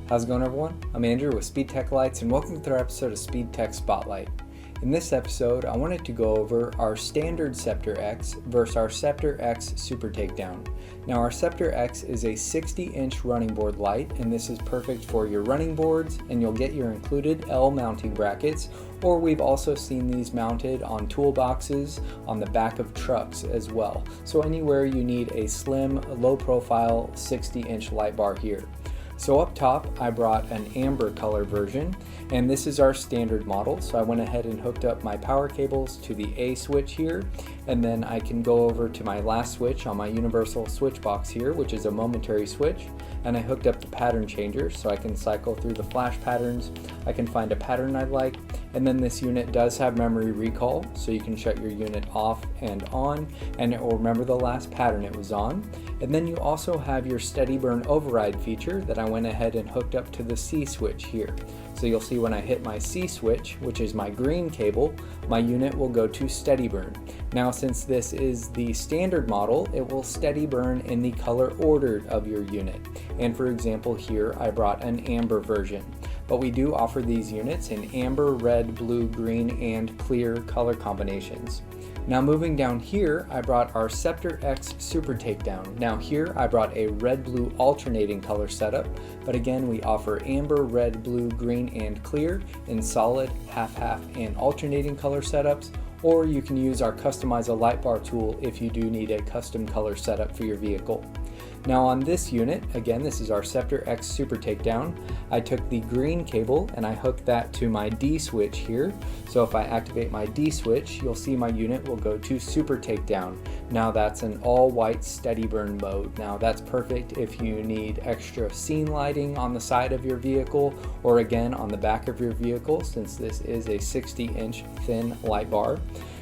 How's it going, everyone? I'm Andrew with SpeedTech Lights, and welcome to our episode of SpeedTech SpotLight. In this episode, I wanted to go over our standard Ceptor-X versus our Ceptor-X Super Takedown. Now, our Ceptor-X is a 60-inch running board light, and this is perfect for your running boards, and you'll get your included L mounting brackets, or we've also seen these mounted on toolboxes on the back of trucks as well. So anywhere you need a slim, low-profile 60-inch light bar here. So up top, I brought an amber color version, and this is our standard model. So I went ahead and hooked up my power cables to the A switch here, and then I can go over to my last switch on my universal switch box here, which is a momentary switch, and I hooked up the pattern changer so I can cycle through the flash patterns. I can find a pattern I like, and then this unit does have memory recall, so you can shut your unit off and on, and it will remember the last pattern it was on. And then you also have your steady burn override feature that I went ahead and hooked up to the C switch here. So you'll see when I hit my C switch, which is my green cable, my unit will go to steady burn. Now, since this is the standard model, it will steady burn in the color ordered of your unit. And for example, here I brought an amber version. But we do offer these units in amber, red, blue, green, and clear color combinations. Now moving down here, I brought our Ceptor-X Super Takedown. Now here I brought a red-blue alternating color setup, but again we offer amber, red, blue, green, and clear in solid, half-half, and alternating color setups, or you can use our Customize a Light Bar tool if you do need a custom color setup for your vehicle. Now on this unit, again this is our Ceptor-X Super Takedown, I took the green cable and I hooked that to my D switch here. So if I activate my D switch, you'll see my unit will go to Super Takedown. Now that's an all white steady burn mode. Now that's perfect if you need extra scene lighting on the side of your vehicle, or again on the back of your vehicle, since this is a 60-inch thin light bar.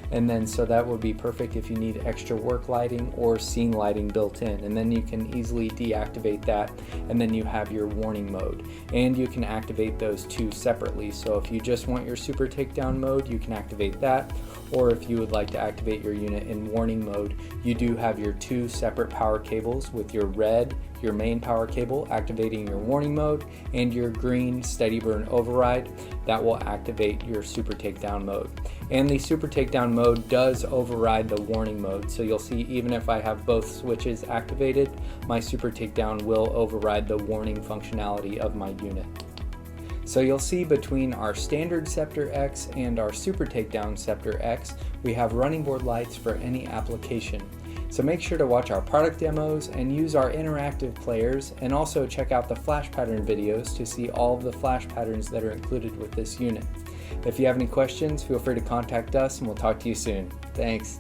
And then so that would be perfect if you need extra work lighting or scene lighting built in, and then you can easily deactivate that, and then you have your warning mode, and you can activate those two separately. So if you just want your Super Takedown mode, you can activate that, or if you would like to activate your unit in warning mode, you do have your two separate power cables with your red, your main power cable activating your warning mode, and your green steady burn override that will activate your Super Takedown mode. And the Super Takedown mode does override the warning mode, so you'll see even if I have both switches activated, my Super Takedown will override the warning functionality of my unit. So you'll see between our standard Ceptor-X and our Super Takedown Ceptor-X, we have running board lights for any application. So make sure to watch our product demos and use our interactive players, and also check out the flash pattern videos to see all of the flash patterns that are included with this unit. If you have any questions, feel free to contact us and we'll talk to you soon. Thanks.